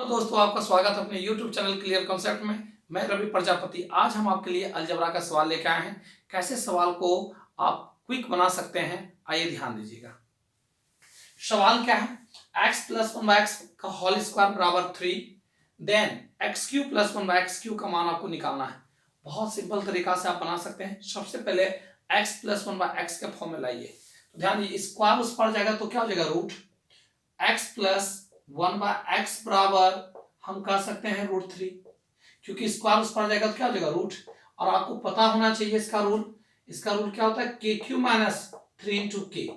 Hello दोस्तों, आपका स्वागत है अपने YouTube चैनल क्लियर कॉन्सेप्ट में। मैं रवि प्रजापति। आज हम आपके लिए अलजेब्रा का सवाल लेकर आए हैं। कैसे सवाल को आप क्विक बना सकते हैं, आइए ध्यान दीजिएगा। सवाल क्या है? x plus one by x का होल स्क्वायर बराबर 3, then x Q plus one by x cube का मान आपको निकालना है। बहुत सिंपल तरीका से आप बना सकते हैं। सबसे पहले x plus one by x के फॉर्म में लाइए। तो ध्यान दीजिए, स्क्वायर उस पर जाएगा तो क्या हो जाएगा? Root x plus one by x बराबर हम कह सकते हैं √3, क्योंकि स्क्वायर उस पर जाएगा तो क्या हो जाएगा? रूट। और आपको पता होना चाहिए इसका रूल। इसका रूल क्या होता है? के क्यू माइनस 3 इंटू के।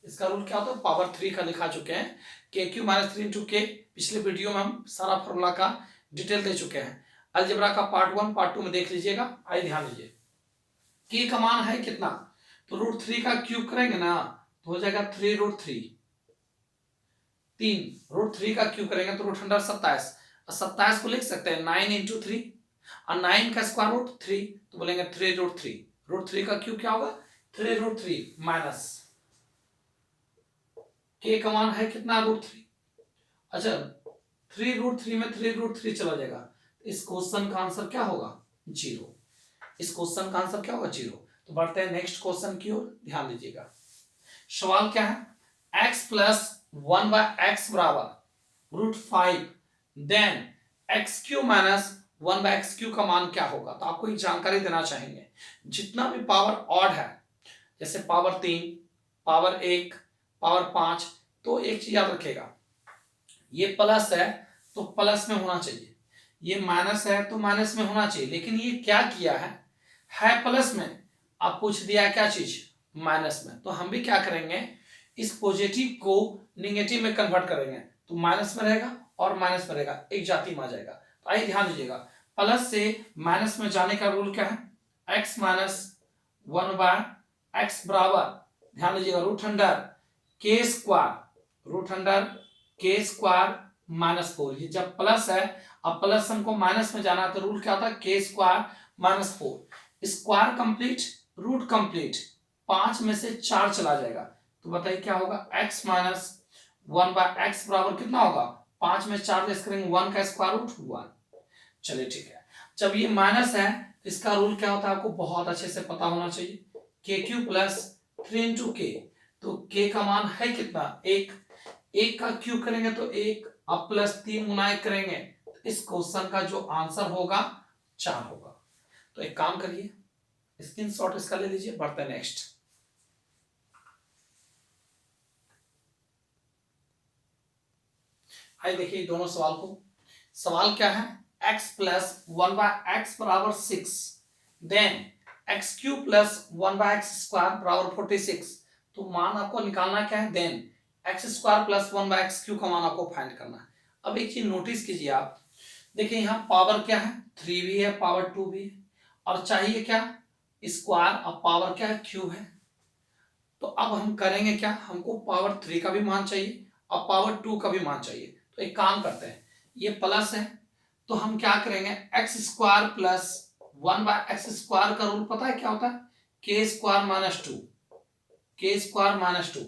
इसका रूल क्या होता है? पावर 3 का लिखा चुके हैं। के क्यू माइनस 3 इंटू के। पिछले वीडियो में हम सारा फॉर्मूला का डिटेल दे चुके हैं। अलजेब्रा का पार्ट 1 पार्ट 2 में देख लीजिएगा। आइए ध्यान दीजिए, के का मान है कितना? तो √3 का क्यूब करेंगे ना तो हो जाएगा 3√3। 3 √3 का क्यूब करेंगे तो रूट 27। 27 को लिख सकते हैं 9 इंटू 3, और 9 का स्क्वायर रूट 3, तो बोलेंगे 3√3। √3 का क्यूब क्या होगा? 3√3 माइनस के का मान है कितना? √3। अच्छा, 3√3 में 3√3 चला जाएगा। इस क्वेश्चन का आंसर क्या होगा? 0। इस क्वेश्चन का आंसर क्या होगा? 0। तो बढ़ते हैं नेक्स्ट क्वेश्चन की ओर, ध्यान दीजिएगा। सवाल क्या है? x plus one by x बराबर √5, then x cube minus one by x cube का मान क्या होगा? तो आपको एक जानकारी देना चाहेंगे। जितना भी पावर ऑड है, जैसे पावर 3, पावर 1, पावर 5, तो एक चीज याद रखेगा, ये प्लस है तो प्लस में होना चाहिए, ये माइनस है तो माइनस में होना चाहिए। लेकिन ये क्या किया है प्लस में, आप पूछ दिया क्या चीज? माइनस में। तो हम भी क्या करेंगे, इस पॉजिटिव को निगेटिव में कन्वर्ट करेंगे, तो माइनस में रहेगा और माइनस में रहेगा, एक जाति में आ जाएगा। तो आइए ध्यान दीजिएगा, प्लस से माइनस में जाने का रूल क्या है? x minus one by x बराबर, ध्यान दीजिएगा, रूट अंडर के स्क्वायर, रूट अंडर के स्क्वायर माइनस 4। ये जब प्लस है, अब प्लस हमको माइनस में जाना है, तो रूल क्या होता है? के square minus 4। Square complete, root complete, 5 में से 4 चला जाएगा, तो बताइए क्या होगा? x minus one by x बराबर कितना होगा? 5 में 4 लेस करेंगे 1 का स्क्वायर रूट 1। चलिए ठीक है। जब ये माइनस है, इसका रूल क्या होता है आपको बहुत अच्छे से पता होना चाहिए। के क्यू प्लस 3 इंटू के। तो के का मान है कितना? 1। 1 का क्यूब करेंगे तो 1, अब प्लस 3 गुना 1 करेंगे, तो इस क्वेश्चन का जो आंसर होगा 4 होगा। तो एक काम करिए, स्क्रीनशॉट इसका ले लीजिए। बढ़ते हैं नेक्स्ट। आइए देखिए दोनों सवाल को। सवाल क्या है? x plus one by x बराबर 6, then x Q plus one by x square बराबर 46। तो मान आपको निकालना क्या है? Then x square plus one by x cube का मान आपको फाइंड करना है। अब एक चीज नोटिस कीजिए आप, देखिए यहाँ पावर क्या है? 3 भी है, पावर 2 भी है, और चाहिए क्या? स्क्वायर। और पावर क्या है? क्यू है। तो अब हम करेंगे क्या, हमको पावर 3 का भी मान चाहिए और पावर 2 का भी मान चाहिए। तो एक काम करते हैं, ये प्लस है तो हम क्या करेंगे, x square plus one by x square का रूल पता है क्या होता है? के स्क्वायर माइनस 2, के स्क्वायर माइनस 2।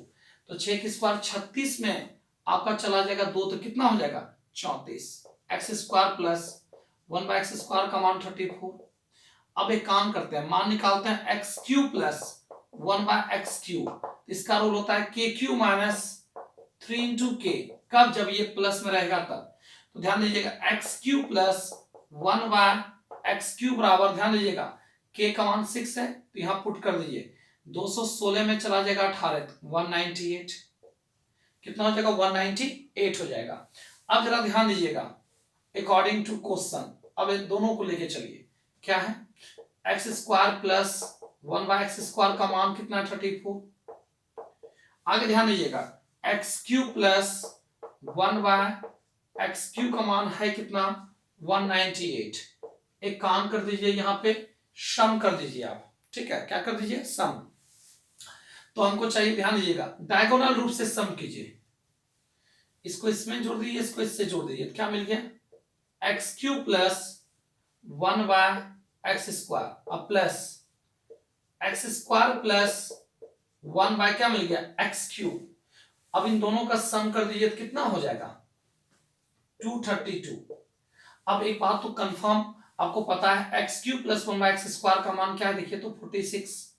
तो 6 के स्क्वायर 36 में आपका चला जाएगा 2, तो कितना हो जाएगा? 34। X square plus one by x square का मान 34। अब एक काम करते हैं, मान निकालते हैं x Q plus one by x Q. इसका रूल होता है के क्यू माइनस 3 इंटू के। कब? जब ये प्लस में रहेगा तब। तो ध्यान दीजिएगा, x Q plus one by x Q बराबर, ध्यान दीजिएगा, के का मान 6 है तो यहां पुट कर दीजिए, 216 में चला जाएगा 18, 198। कितना हो जाएगा? 198 हो जाएगा। अब जरा ध्यान दीजिएगा, अकॉर्डिंग टू क्वेश्चन, अब इन दोनों को लेके चलिए। क्या है? X square plus one by x square का मान कितना? 34। आगे ध्यान दीजिएगा, x Q plus one by x cube का मान है कितना? 198। एक काम कर दीजिए, यहां पे सम कर दीजिए आप। ठीक है, क्या कर दीजिए? सम। तो हमको चाहिए, ध्यान दीजिएगा, डायगोनल रूप से सम कीजिए। इसको इसमें जोड़ दीजिए, इसको इससे जोड़ दीजिए, तो क्या मिल गया? X Q plus one by x square अब plus X square plus one by क्या मिल गया? X cube. अब इन दोनों का सम कर दीजिए तो कितना हो जाएगा? 232। अब एक बात तो कंफर्म आपको पता है एक्स क्यूब प्लस 1/x² का मान क्या है, देखिए तो 46।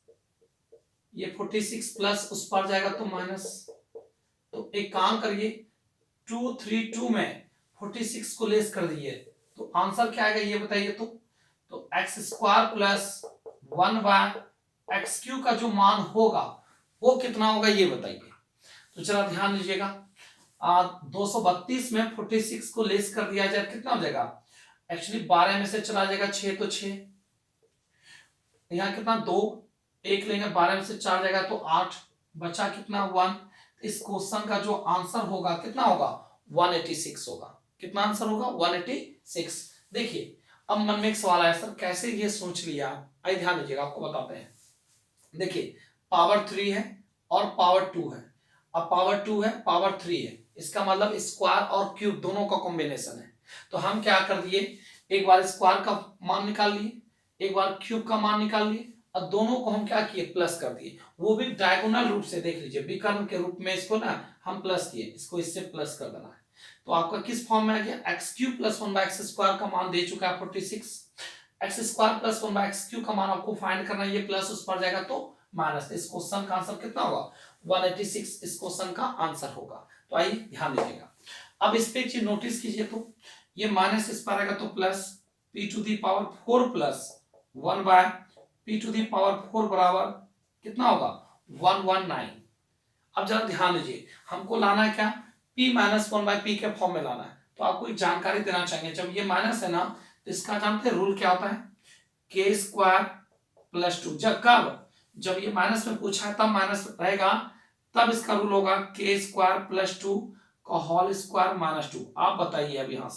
ये 46 प्लस उस पर जाएगा तो माइनस। तो एक काम करिए, 232 में 46 को लेस कर दिए तो आंसर क्या आएगा ये बताइए तो x² प्लस 1/x³ का जो मान होगा वो कितना होगा ये बताइए। तो चला ध्यान दीजिएगा, 232 में 46 को लेस कर दिया जाए कितना हो जाएगा, एक्चुअली 12 में से चला जाएगा 6 तो 6, यहाँ कितना 2, 1 लेंगे 12 में से 4 जाएगा तो 8, बचा कितना 1। इस क्वेश्चन का जो आंसर होगा कितना होगा 186 होगा। कितना आंसर होगा 186। देखिए अब मन में एक सवाल आया, सर कैसे ये सोच लिया, आइए ध्यान दीजिएगा आपको बताते हैं। देखिए पावर 3 है और पावर 2 है, अब पावर 2 है पावर 3 है, इसका मतलब स्क्वायर और क्यूब दोनों का कॉम्बिनेशन है। तो हम क्या कर दिए, एक बार स्क्वायर का मान निकाल लिए, एक बार क्यूब का मान निकाल लिए और दोनों को हम क्या किए प्लस कर दिए, वो भी डायगोनल रूप से। देख लीजिए विकर्ण के रूप में इसको ना हम प्लस किए, इसको इससे प्लस कर देना है। तो आपका किस फॉर्म में आ गया, x³ प्लस 1/x² का मान दे चुका है 46, x² प्लस 1/x³ का मान आपको फाइंड करना है, ये प्लस उस पर जाएगा तो माइनस। इस क्वेश्चन का आंसर कितना होगा 186, इस क्वेश्चन का आंसर होगा। तो आइए ध्यान दीजिएगा, अब इस पे एक चीज नोटिस कीजिए, तो ये माइनस इस पर आएगा तो प्लस p⁴ प्लस 1/p⁴ बराबर कितना होगा 119। अब जरा ध्यान दीजिए, हमको लाना है क्या p माइनस 1/p के फॉर्म में लाना है। तो आपको एक जानकारी देना चाहेंगे, जब ये माइनस है ना तो इसका जानते हैं रूल क्या होता है, k² प्लस 2। जब ये माइनस में पूछा है तब माइनस रहेगा, तब इसका रूल होगा k² प्लस 2 का होल स्क्वायर माइनस 2। आप बताइए अब यहाँ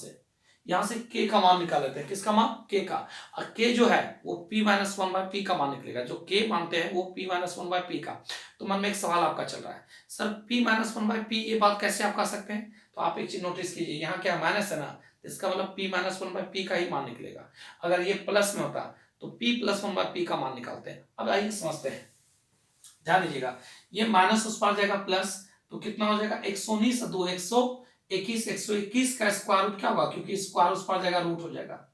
से k का मान निकाल लेते हैं, किसका मान k का, और k जो है वो p माइनस 1/p का मान निकलेगा, जो k मानते हैं वो p माइनस 1/p का। तो मन में एक सवाल आपका चल रहा है, सर p माइनस 1/p ये बात कैसे आप कह सकते हैं। तो आप एक चीज नोटिस कीजिए, यहाँ क्या माइनस है ना, इसका मतलब p माइनस 1/p का ही मान निकलेगा। अगर ये प्लस में होता तो p प्लस 1/p का मान निकालते हैं। अब आइए समझते हैं, ध्यान दीजिएगा, ये माइनस उस पर जाएगा प्लस, तो कितना हो जाएगा 119 2 121, 121 का स्क्वायर रूट क्या होगा, क्योंकि स्क्वायर उस पर जाएगा रूट हो जाएगा,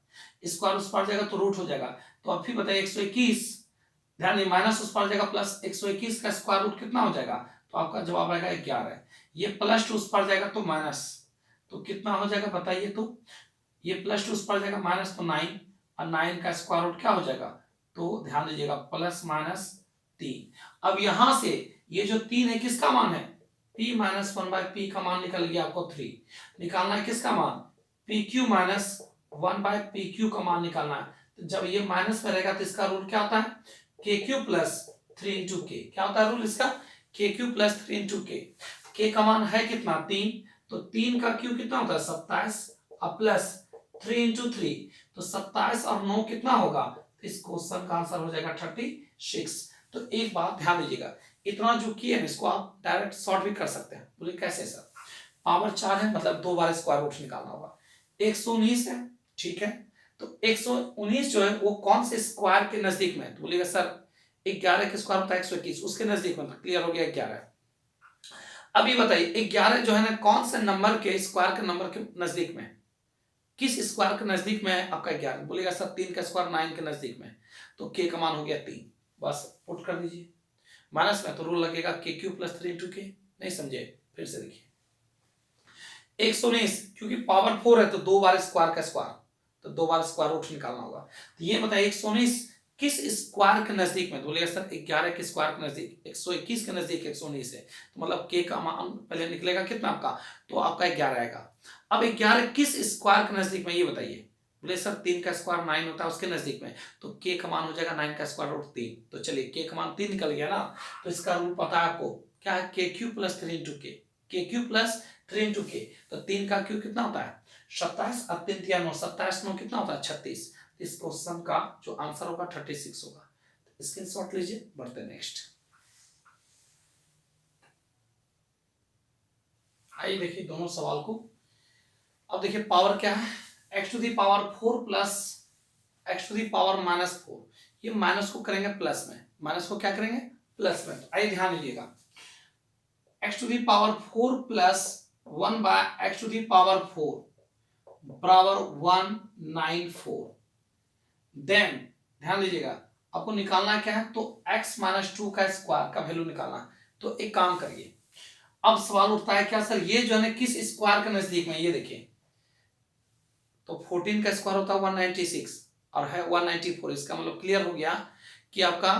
स्क्वायर उस पर जाएगा तो रूट हो जाएगा। तो अब फिर बताइए 121, ध्यान दीजिए माइनस उस पर जाएगा प्लस, 121 का स्क्वायर रूट कितना हो जाएगा, तो आपका जवाब आएगा 11। ये प्लस 2 उस पर जाएगा तो माइनस, तो कितना हो जाएगा बताइए, तो ये प्लस 2 उस पर जाएगा माइनस तो 9, और 9 का स्क्वायर रूट क्या हो जाएगा, तो ध्यान दीजिएगा प्लस माइनस 3। अब यहां से ये जो 3 है किसका मान है, p माइनस 1/p का मान निकल गया आपको 3। निकालना है किसका मान, pq माइनस 1/pq का मान निकालना है। तो जब ये माइनस में रहेगा तो इसका रूल क्या होता है kq प्लस 3 इंटू के, क्या होता है रूल इसका kq प्लस 3 इंटू के। k का मान है कितना 3, तो 3 का q कितना होता है 27, और प्लस 3 इंटू 3, तो 27 और 9 कितना होगा, तो इस क्वेश्चन का आंसर हो जाएगा 36। तो एक बात ध्यान दीजिएगा, इतना जो किए हैं इसको आप डायरेक्ट सॉल्व भी कर सकते हैं। बोले कैसे सर, पावर 4 है मतलब 2 बार स्क्वायर रूट निकालना होगा, 119 है ठीक है, तो 119 जो है वो कौन से स्क्वायर के नजदीक में है, तो बोलिएगा सर 11 के स्क्वायर होता है 121, उसके नजदीक में, क्लियर हो गया 11। अभी बताइए 11 जो है ना कौन से नंबर के स्क्वायर के नंबर के नजदीक में, किस स्क्वायर के नजदीक में है आपका 11, बोलेगा सर 3 का स्क्वायर 9 के नजदीक में, तो के का मान हो गया 3, बस पुट कर दीजिए। माइनस में तो रूल लगेगा kq प्लस 3 इंटू के, नहीं समझे फिर से देखिए 119 क्योंकि पावर 4 है तो 2 बार स्क्वायर का स्क्वायर, तो 2 बार स्क्वायर रूट निकालना होगा। तो ये बताइए 119 किस स्क्वायर के नजदीक में, तो बोलिएगा सर 11 के स्क्वायर के नजदीक, 121 के नजदीक 119 है, तो मतलब k का मान पहले निकलेगा कितना आपका, तो आपका 11 आएगा। अब 11 किस स्क्वायर के नजदीक में ये बताइए, बोले सर 3 का स्क्वायर 9 होता है उसके नजदीक में, तो k का मान हो जाएगा 9 का स्क्वायर रूट 3। तो चलिए k का मान 3 निकल गया ना, तो इसका रूल पता है आपको क्या है kq प्लस 3 इंटू के, kq प्लस 3 इंटू के, तो 3 का q कितना होता है 27, और 3 3 9, 27 9 कितना होता है 36। इस क्वेश्चन का जो आंसर होगा 36 होगा। स्क्रीनशॉट लीजिए, बढ़ते नेक्स्ट। आइए देखिए दोनों सवाल को। अब देखिए पावर क्या है, x to the power 4 plus x to the power minus 4, ये माइनस को करेंगे प्लस में, माइनस को क्या करेंगे प्लस में। आइए ध्यान दीजिएगा, x to the power 4 plus 1 by x to the power 4, बराबर 194। देन ध्यान दीजिएगा, आपको निकालना क्या है, तो x माइनस 2 का स्क्वायर का वैल्यू निकालना है। तो एक काम करिए, अब सवाल उठता है क्या सर ये जो है ना किस स्क्वायर के नजदीक में, ये देखिए तो 14 का स्क्वायर होता है 196 और है 194, इसका मतलब क्लियर हो गया कि आपका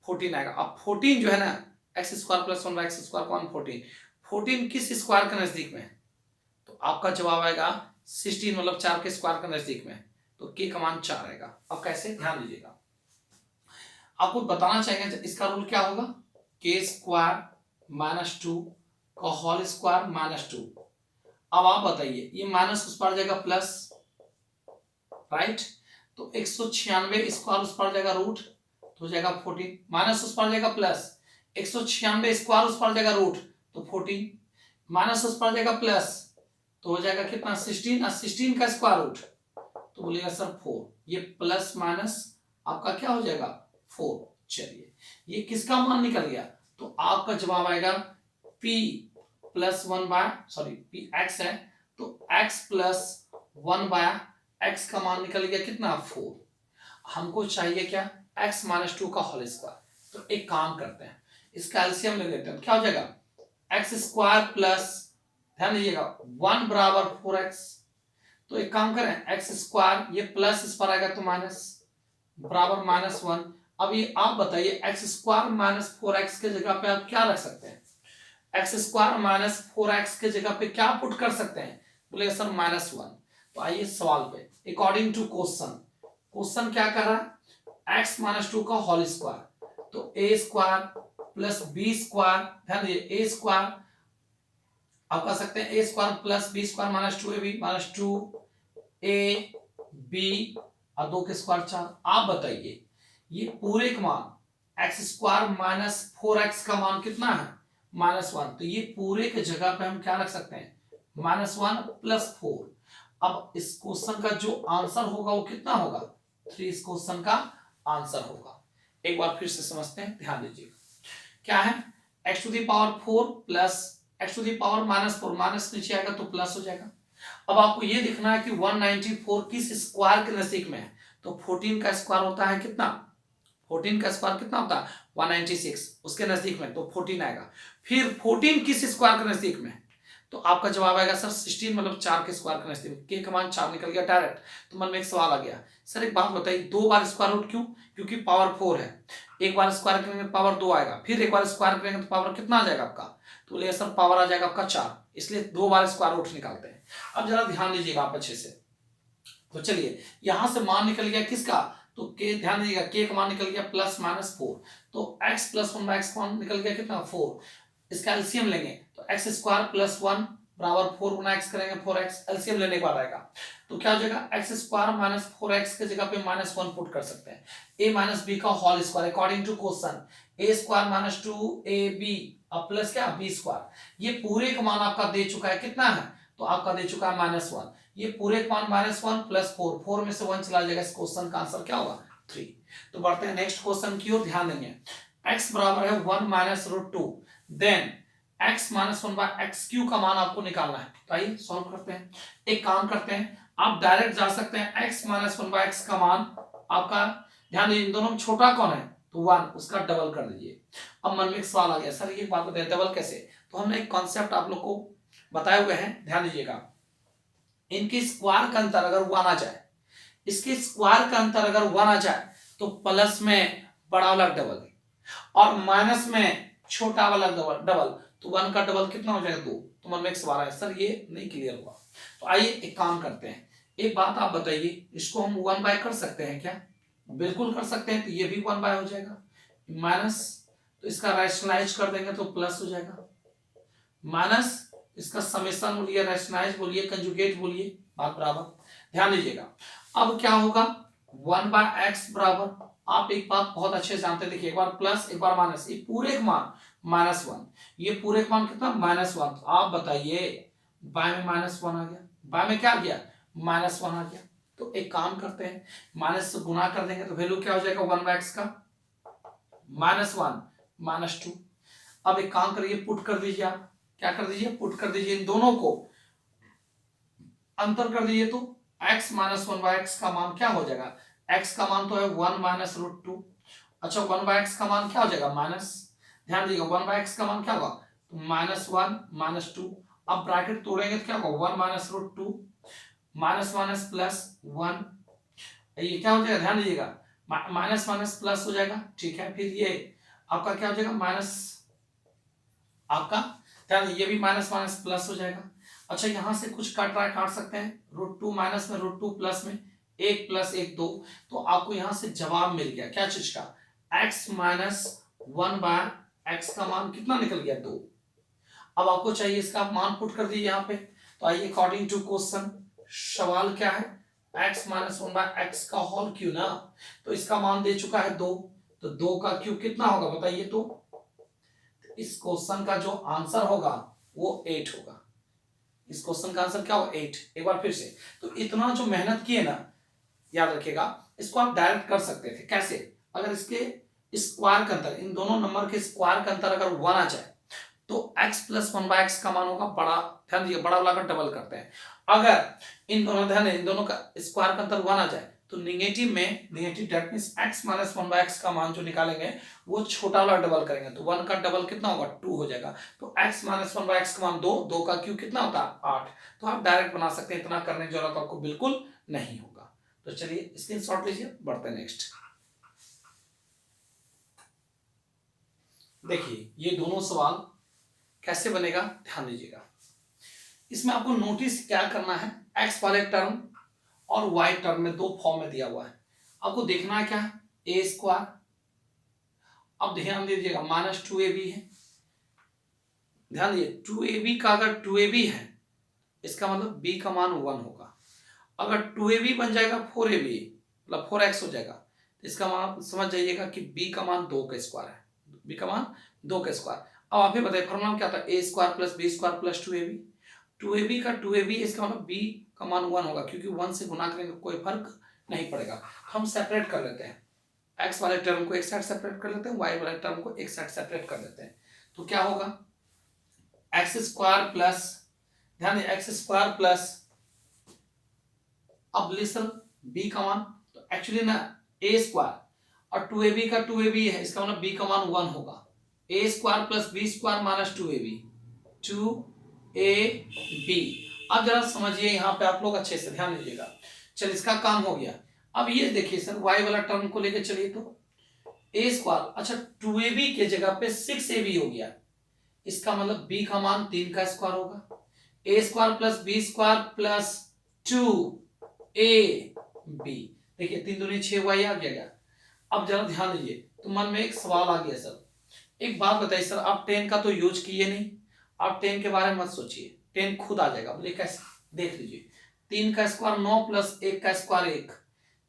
14 आएगा। अब 14 जो है ना x square plus 1 x square का 114, 14 किस स्क्वायर के नजदीक में, तो आपका जवाब आएगा 16 मतलब 4 के स्क्वायर के नजदीक में, तो के का मान 4 आएगा। अब कैसे, ध्यान दीजिएगा, आपको बताना चाहिए इसका रूल क्या होगा, के स्क्वायर माइनस 2 का होल स्क्वायर माइनस 2। अब आप बताइए ये माइनस उस पर जाएगा प्लस, राइट, तो 196 स्क्वायर उस पर जाएगा रूट तो हो जाएगा 14, माइनस उस पर जाएगा प्लस 196 स्क्वायर उस पर जाएगा रूट तो 14, माइनस उस पर जाएगा प्लस तो हो जाएगा कितना 16 और 16 का स्क्वायर रूट तो बोलिएगा सर 4, ये प्लस माइनस आपका क्या हो जाएगा 4। चलिए ये किसका मान निकल गया, तो आपका जवाब आएगा p plus 1 by sorry p x है तो x प्लस 1 बाय x का मान निकल गया कितना 4। हमको चाहिए क्या x माइनस 2 का होल स्क्वायर, तो एक काम करते हैं इसका एलसीएम ले लेते हैं, क्या हो जाएगा x स्क्वायर प्लस ध्यान दीजिएगा 1 बराबर 4x, तो एक काम करें x स्क्वायर ये प्लस इस पर आएगा तो माइनस बराबर माइनस 1। अब ये आप बताइए x स्क्वायर माइनस 4x के जगह पे आप क्या रख सकते हैं, एक्स स्क्वायर माइनस 4x के जगह पे क्या पुट कर सकते हैं, बोले सर माइनस 1। तो आइए सवाल पे, अकॉर्डिंग टू क्वेश्चन, क्वेश्चन क्या कर रहा है x माइनस 2 का होल स्क्वायर, तो a square plus b square, ध्यान दीजिए a स्क्वायर आप कह सकते हैं a square plus b square minus 2ab minus 2ab और 2 के स्क्वायर 4। आप बताइए ये पूरे का मान एक्स स्क्वायर माइनस 4x का मान कितना है माइनस 1, तो ये पूरे के जगह पे हम क्या रख सकते हैं माइनस 1 प्लस 4। अब इस क्वेश्चन का जो आंसर होगा वो कितना होगा 3, इस क्वेश्चन का आंसर होगा। एक बार फिर से समझते हैं, ध्यान दीजिएगा क्या है x to the power 4 plus x to the power minus 4, minus नीचे आएगा तो प्लस हो जाएगा। अब आपको ये दिखना है कि 194 किस स्क्वायर के नजदीक में है, तो 14 का स्क्वायर होता है कितना, 14 का स्क्वायर कितना होता है 196, उसके नजदीक में तो 14 आएगा। फिर 14 किस स्क्वायर के नजदीक में, तो आपका जवाब आएगा सर 16 मतलब 4 के स्क्वायर के नजदीक, के का मान 4 निकल गया डायरेक्ट। तो मन में एक सवाल आ गया, सर एक बात बताइए 2 बार स्क्वायर रूट क्यों, क्योंकि पावर 4 है, एक बार स्क्वायर करेंगे तो पावर 2 आएगा, फिर एक बार स्क्वायर करेंगे तो पावर कितना आ जाएगा आपका, तो बोले सर पावर आ जाएगा आपका 4, इसलिए 2 बार स्क्वायर रूट निकालते हैं। अब जरा ध्यान दीजिएगा आप अच्छे से, तो चलिए यहां से मान निकल गया किसका, तो के ध्यान दीजिएगा के का मान निकल गया प्लस माइनस 4, तो x प्लस 1 बाय x का मान निकल गया कितना 4, इसका एलसीएम लेंगे तो x स्क्वायर प्लस 1 बराबर 4 गुना x करेंगे 4x, एलसीएम लेने के बाद आएगा तो क्या हो जाएगा x स्क्वायर माइनस 4x के जगह पे माइनस 1 पुट कर सकते हैं, a माइनस b का whole square according to question a square minus 2ab अब प्लस क्या b स्क्वायर, ये पूरे का मान आपका दे चुका है कितना है, तो आपका दे चुका है माइनस 1, ये पूरे का मान माइनस 1 प्लस 4, 4 में से 1 चला जाएगा, इस क्वेश्चन का आंसर क्या होगा 3। तो बढ़ते हैं नेक्स्ट क्वेश्चन की ओर, ध्यान देंगे x बराबर है 1 minus root 2, then x minus 1 by x cube का मान आपको निकालना है। तो आइए सॉल्व करते हैं, एक काम करते हैं आप डायरेक्ट जा सकते हैं x माइनस 1 बाय एक्स का मान आपका, ध्यान दीजिए इन दोनों में छोटा कौन है तो 1, उसका डबल कर दीजिए। अब मन में एक सवाल आ गया सर ये बात बताइए डबल कैसे, तो हमने एक कॉन्सेप्ट आप लोग को बताए हुए हैं, ध्यान दीजिएगा इनके स्क्वायर का अंतर अगर 1 आ जाए, इसके स्क्वायर का अंतर अगर 1 आ जाए तो प्लस में बड़ा वाला डबल और माइनस में छोटा वाला डबल, तो 1 का डबल कितना हो जाएगा 2। तो मन में एक सवाल है सर ये नहीं क्लियर हुआ, तो आइए एक काम करते हैं, एक बात आप बताइए इसको हम 1 बाय कर सकते हैं क्या, बिल्कुल कर सकते हैं, तो ये भी 1 बाय हो जाएगा, माइनस तो इसका रैशनलाइज कर देंगे तो प्लस हो जाएगा, माइनस इसका समेशन बोलिए रैशनलाइज बोलिए कंजुगेट बोलिए बात बराबर। ध्यान दीजिएगा अब क्या होगा 1 बाय एक्स बराबर, आप एक बात बहुत अच्छे से जानते हैं, देखिए एक बार प्लस एक बार माइनस, ये पूरे का मान माइनस 1, ये पूरे का मान कितना माइनस 1, तो आप बताइए बाय में माइनस 1 आ गया, बाय में क्या आ गया माइनस 1 आ गया, तो एक काम करते हैं माइनस से गुना कर देंगे तो वैल्यू क्या हो जाएगा 1 बाय एक्स का माइनस 1 माइनस 2। अब एक काम करिए पुट कर दीजिए, आप क्या कर दीजिए पुट कर दीजिए इन दोनों को, अंतर कर दीजिए तो x minus one by x का मान क्या हो जाएगा, x का मान तो है 1 माइनस रूट टू। अच्छा 1 बाय एक्स का मान क्या हो जाएगा माइनस, ध्यान दीजिएगा 1 बाय एक्स का मान क्या होगा, तो माइनस वन माइनस टू। अब ब्रैकेट तोड़ेंगे तो क्या होगा 1 minus root two minus minus plus 1, ये क्या हो जाएगा ध्यान दीजिएगा माइनस माइनस प्लस हो जाएगा, ठीक है। फिर ये आपका क्या हो जाएगा माइनस, आपका ध्यान ये भी माइनस माइनस प्लस हो जाएगा। अच्छा यहाँ से कुछ काट रहा है, काट सकते हैं, रूट टू माइनस में रूट टू प्लस में, एक प्लस एक दो, तो आपको यहाँ से जवाब मिल गया क्या चीज का, x minus one by x का मान कितना निकल गया 2। अब आपको चाहिए इसका मान पुट कर दीजिए यहाँ पे, तो आइए अकॉर्डिंग टू क्वेश्चन, सवाल क्या है, x minus one by x का होल क्यूब ना, तो इसका मान दे चुका है 2, तो 2 का क्यूब कितना होगा बताइए, तो इस क्वेश्चन का जो आंसर होगा वो 8 होगा। इस क्वेश्चन का आंसर क्या होगा 8। एक बार फिर से, तो इतना जो मेहनत किए ना, याद रखिएगा, इसको आप डायरेक्ट कर सकते थे। कैसे, अगर इसके स्क्वायर का अंतर, इन दोनों नंबर के स्क्वायर का अंतर अगर 1 आ जाए तो x plus one by x का मान होगा बड़ा, ध्यान दीजिए बड़ा वाला का डबल करते हैं। अगर इन दोनों, ध्यान इन दोनों का स्क्वायर का अंतर 1 आ जाए तो निगेटिव में, negative that means x minus one by x का मान जो निकालेंगे वो छोटा वाला डबल करेंगे, तो 1 का डबल कितना होगा 2 हो जाएगा। तो x minus one by x का मान 2, 2 का क्यूब कितना होता है 8। तो आप डायरेक्ट बना सकते हैं, इतना करने की जरूरत आपको बिल्कुल नहीं होगा। तो चलिए स्क्रीनशॉट लीजिए, बढ़ते हैं नेक्स्ट। देखिए ये दोनों सवाल कैसे बनेगा ध्यान दीजिएगा। इसमें आपको नोटिस क्या करना है, x वाले टर्म और y टर्म में दो फॉर्म में दिया हुआ है, आपको देखना है क्या, ए स्क्वायर, अब ध्यान दीजिएगा माइनस टू ए बी है, ध्यान दीजिए 2ab का अगर 2ab है इसका मतलब b का मान 1 होगा। अगर 2ab बन जाएगा 4ab मतलब 4x हो जाएगा, तो इसका मान समझ जाइएगा कि b का मान 2 का स्क्वायर है, b का मान 2 का स्क्वायर। अब आप ही बताइए फॉर्मूला क्या था, a square plus b square plus 2ab, 2ab का 2ab इसका मतलब b का मान 1 होगा, क्योंकि 1 से गुना करेंगे कोई फर्क नहीं पड़ेगा। हम सेपरेट कर लेते हैं, x वाले टर्म को एक साइड सेपरेट कर लेते हैं, y वाले टर्म को एक साइड सेपरेट कर लेते हैं, तो क्या होगा एक्स स्क्वायर प्लस, ध्यान दें एक्स स्क्वायर प्लस, अब लिसन बी का मान, तो एक्चुअली ना ए स्क्वायर और 2ab का 2ab है, इसका मतलब b का मान 1 होगा, A square plus B square minus 2ab 2ab। अब जरा समझिए यहाँ पे आप लोग अच्छे से ध्यान दीजिएगा। चल इसका काम हो गया। अब ये देखिए सर y वाला टर्म को लेके चलिए, तो ए स्क्वायर, अच्छा 2ab के जगह पे 6ab हो गया, इसका मतलब b का मान 3 का स्क्वायर होगा, A square plus B square plus 2ab, देखिए 3 दूनी 6y आ गया। अब जरा ध्यान दीजिए, तो मन में एक सवाल आ गया सर, एक बात बताइए सर, आप 10 का तो यूज किए नहीं, आप 10 के बारे में मत सोचिए, 10 खुद आ जाएगा, बोले कैसे, देख लीजिए 3 का स्क्वायर 9 प्लस 1 का स्क्वायर 1,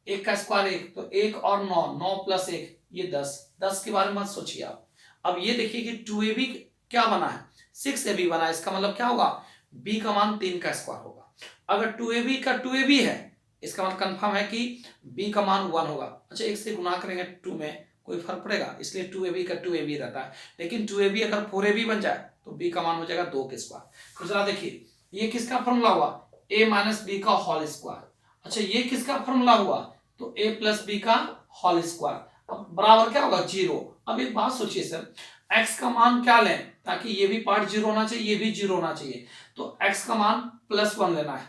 1 का स्क्वायर 1, तो 1 और 9, 9 प्लस 1 ये 10, 10 के बारे में मत सोचिए आप। अब ये देखिए कि 2ab क्या बना है 6ab बना है, इसका मतलब क्या होगा b का मान 3 का स्क्वायर होगा। अगर 2ab का 2ab है इसका मतलब कंफर्म है कि b का मान 1 होगा। अच्छा 1 से गुना करेंगे 2 में कोई फर्क पड़ेगा, इसलिए 2ab का 2ab रहता है, लेकिन 2ab अगर 4ab बन जाए तो b का मान हो जाएगा 2 के स्क्वायर। तो जरा देखिए ये किसका फॉर्मूला हुआ, a माइनस बी का होल स्क्वायर। अच्छा ये किसका फॉर्मूला हुआ, तो a प्लस बी का होल स्क्वायर, अब बराबर क्या होगा 0। अब एक बात सोचिए सर, x का मान क्या लें ताकि ये भी पार्ट 0 होना चाहिए, ये भी 0 होना चाहिए, तो x का मान +1 लेना है,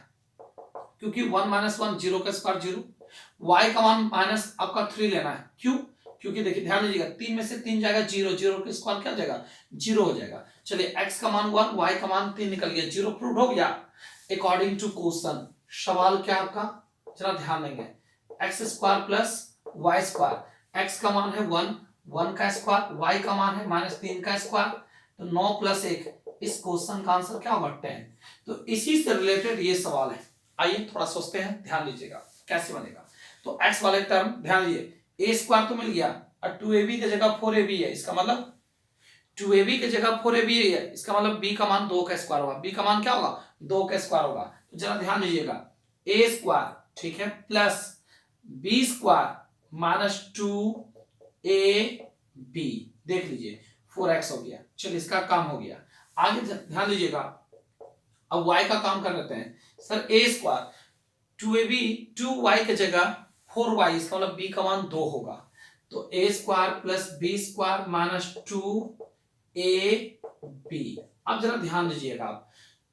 क्योंकि 1 माइनस 1 0 का स्क्वायर 0, y का मान माइनस आपका 3 लेना है, क्यों, क्योंकि देखिए ध्यान दीजिएगा 3 में से 3 जाएगा 0, 0 का स्क्वायर क्या हो जाएगा 0 हो जाएगा। चलिए x का मान 1, y का मान 3 निकल गया, 0 प्रूव हो गया अकॉर्डिंग टू क्वेश्चन। सवाल क्या आपका, जरा ध्यान देंगे, x square plus y square, x का मान है 1, 1 का स्क्वायर, वाई का मान है -3 का स्क्वायर, तो 9 प्लस 1, इस क्वेश्चन का आंसर क्या होगा 10। तो इसी से रिलेटेड ये सवाल है, आइए थोड़ा सोचते हैं, ध्यान दीजिएगा कैसे बनेगा। तो x वाले टर्म ध्यान दीजिए, a स्क्वायर तो मिल गया और 2ab की जगह 4ab है, इसका मतलब 2ab की जगह 4ab है, इसका मतलब b का मान 2 का स्क्वायर होगा, b का मान क्या होगा 2 का स्क्वायर होगा। तो जरा ध्यान दीजिएगा a स्क्वायर ठीक है plus b square minus 2ab, देख लीजिए 4x हो गया। चलिए इसका काम हो गया, आगे ध्यान दीजिएगा, अब y का काम कर लेते हैं सर। ए स्क्वायर 2ab 2y की जगह 4y, इसका मतलब b का मान 2 होगा। तो a square plus b square minus 2ab। अब जरा ध्यान दीजिएगा आप,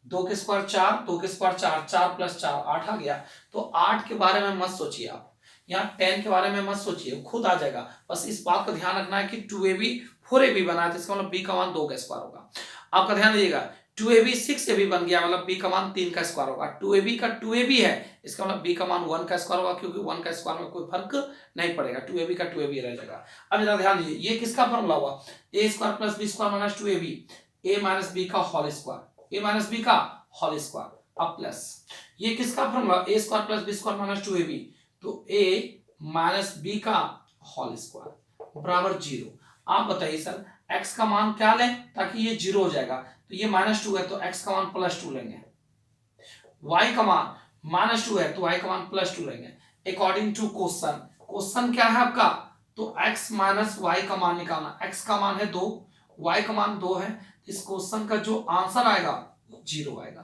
2 के स्क्वायर 4, 2 के स्क्वायर 4, 4 प्लस 4 8 आ गया। तो 8 के बारे में मत सोचिए आप, यहाँ 10 के बारे में मत सोचिए, खुद आ जाएगा। बस इस बात का ध्यान रखना है कि 2ab 4ab बना है, तो इसका मतलब b का मान 2 का स्क्वायर होगा। आपका ध्यान दीजिएगा 2ab 6ab बन गया, मतलब b का मान 3 का स्क्वायर होगा। 2ab का 2ab है, इसका मतलब b का मान 1 का स्क्वायर होगा, क्योंकि 1 का स्क्वायर में कोई फर्क नहीं पड़ेगा, 2ab का 2ab रह जाएगा। अब जरा ध्यान दीजिए, ये किसका फॉर्मूला हुआ, a square plus b square minus 2ab, a minus b का whole square, a minus b का होल स्क्वायर। अब प्लस ये किसका formula, a square plus b square minus 2ab, तो a माइनस b का होल स्क्वायर बराबर 0। आप बताइए सर x का मान क्या लें ताकि ये 0 हो जाएगा, तो ये -2 है तो x का मान +2 लेंगे, y का मान -2 है तो y का मान +2 लेंगे। अकॉर्डिंग टू क्वेश्चन, क्वेश्चन क्या है आपका, तो x माइनस y का मान निकालना। x का मान है 2, y का मान 2 है, इस क्वेश्चन का जो आंसर आएगा 0 आएगा।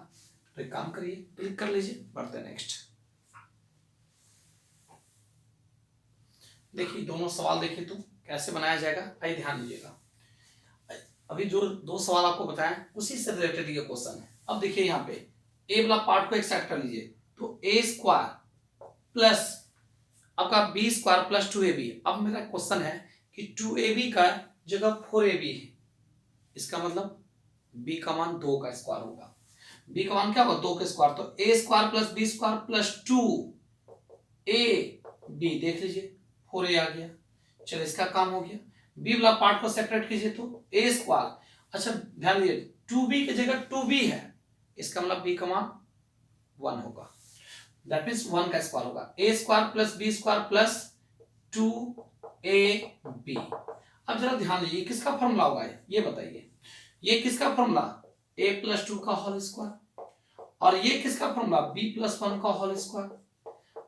तो एक काम करिए, क्लिक कर लीजिए, बढ़ते हैं नेक्स्ट। देखिए दोनों सवाल देखिए तो कैसे बनाया जाएगा, आइए ध्यान दीजिएगा। अभी जो 2 सवाल आपको बताएं उसी से रिलेटेड ये क्वेश्चन है। अब देखिए यहाँ पे ए वाला पार्ट को एक साइड कर लीजिए, तो ए स्क्वायर प्लस आपका बी स्क्वायर प्लस 2ab। अब मेरा क्वेश्चन है कि 2ab का जगह 4ab है, इसका मतलब b का मान 2 का स्क्वायर होगा। b का मान क्या होगा, 2 का स्क्वायर, तो A square plus B square plus 2ab, देख लीजिए 4a आ गया। चलो इसका काम हो गया। बी वाला पार्ट को सेपरेट कीजिए, तो ए स्क्वायर, अच्छा ध्यान दीजिए 2b की जगह 2b है, इसका मतलब b का मान 1 होगा, दैट मींस 1 का स्क्वायर होगा। A square plus B square plus 2ab। अब जरा ध्यान दीजिए किसका फॉर्मूला होगा, ये बताइए, ये किसका फॉर्मूला, a प्लस 2 का होल स्क्वायर, और ये किसका फॉर्मूला, b प्लस 1 का होल स्क्वायर।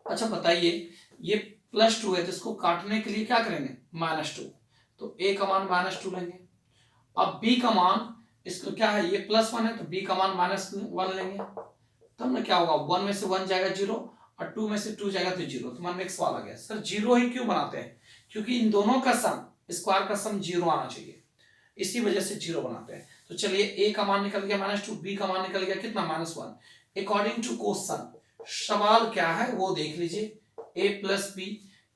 अच्छा बताइए, ये +2 है तो इसको काटने के लिए क्या करेंगे, -2, तो a का मान -2 लेंगे। अब b का मान, इसको क्या है, ये +1 है तो b का मान -1 लेंगे, तब ना क्या होगा, 1 में से 1 जाएगा 0 और 2 में से 2 जाएगा तो 0। तो मन में एक सवाल आ गया, सर 0 ही क्यों बनाते हैं, क्योंकि इन दोनों का सम, स्क्वायर का सम 0 आना चाहिए, इसी वजह से 0 बनाते हैं। तो चलिए a का मान निकल गया -2, b का मान निकल गया कितना, -1। अकॉर्डिंग टू क्वेश्चन, सवाल क्या है वो देख लीजिए, a प्लस b,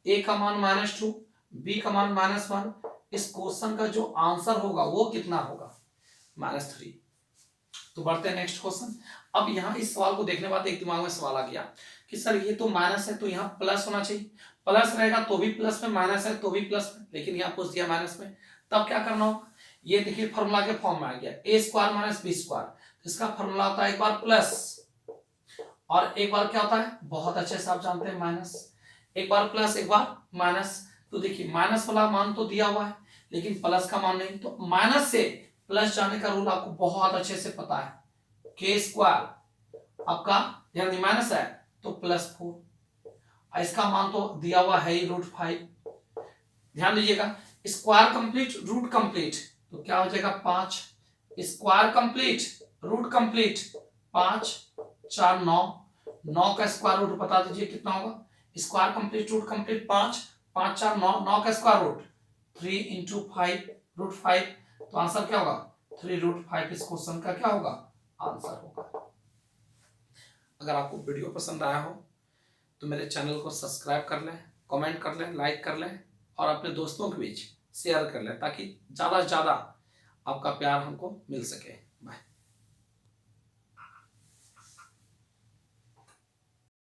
a का मान -2, b का मान -1, इस क्वेश्चन का जो आंसर होगा वो कितना होगा, -3। तो बढ़ते हैं नेक्स्ट क्वेश्चन। अब यहाँ इस सवाल को देखने बाद एक दिमाग में सवाल आ गया कि सर ये तो माइनस है तो यहाँ प्लस होना चाहिए, प्लस रहेगा तो भी प्लस में, माइनस है तो भी प्लस में, लेकिन यहाँ पूछ दिया माइनस में, तब क्या करना होगा, ये देखिए फॉर्मूला के फॉर्म में आ गया, ए स्क्वायर माइनस बी स्क्वायर, तो इसका फॉर्मूला होता है एक बार प्लस और एक बार क्या होता है, बहुत अच्छे से आप जानते हैं माइनस, एक बार प्लस एक बार माइनस। तो देखिए माइनस वाला मान तो दिया हुआ है लेकिन प्लस का मान नहीं, तो माइनस से प्लस जाने का रूल आपको बहुत अच्छे से पता है, के स्क्वायर आपका ध्यान माइनस है तो +4, इसका मान तो दिया हुआ है ही √5। ध्यान दीजिएगा स्क्वायर कंप्लीट रूट कंप्लीट, तो क्या हो जाएगा 5, स्क्वायर कंप्लीट रूट कंप्लीट 5 4 9, 9 का स्क्वायर रूट बता दीजिए कितना होगा, स्क्वायर कंप्लीट रूट कंप्लीट 5 5 4 9, 9 का स्क्वायर रूट 3 × 5 √5, तो आंसर क्या होगा 3 √5। इस क्वेश्चन का क्या होगा आंसर होगा। अगर आपको वीडियो पसंद आया हो तो मेरे चैनल को सब्सक्राइब कर लें, कमेंट कर लें, लाइक कर लें और अपने दोस्तों के बीच शेयर कर लें ताकि ज़्यादा से ज़्यादा आपका प्यार हमको मिल सके।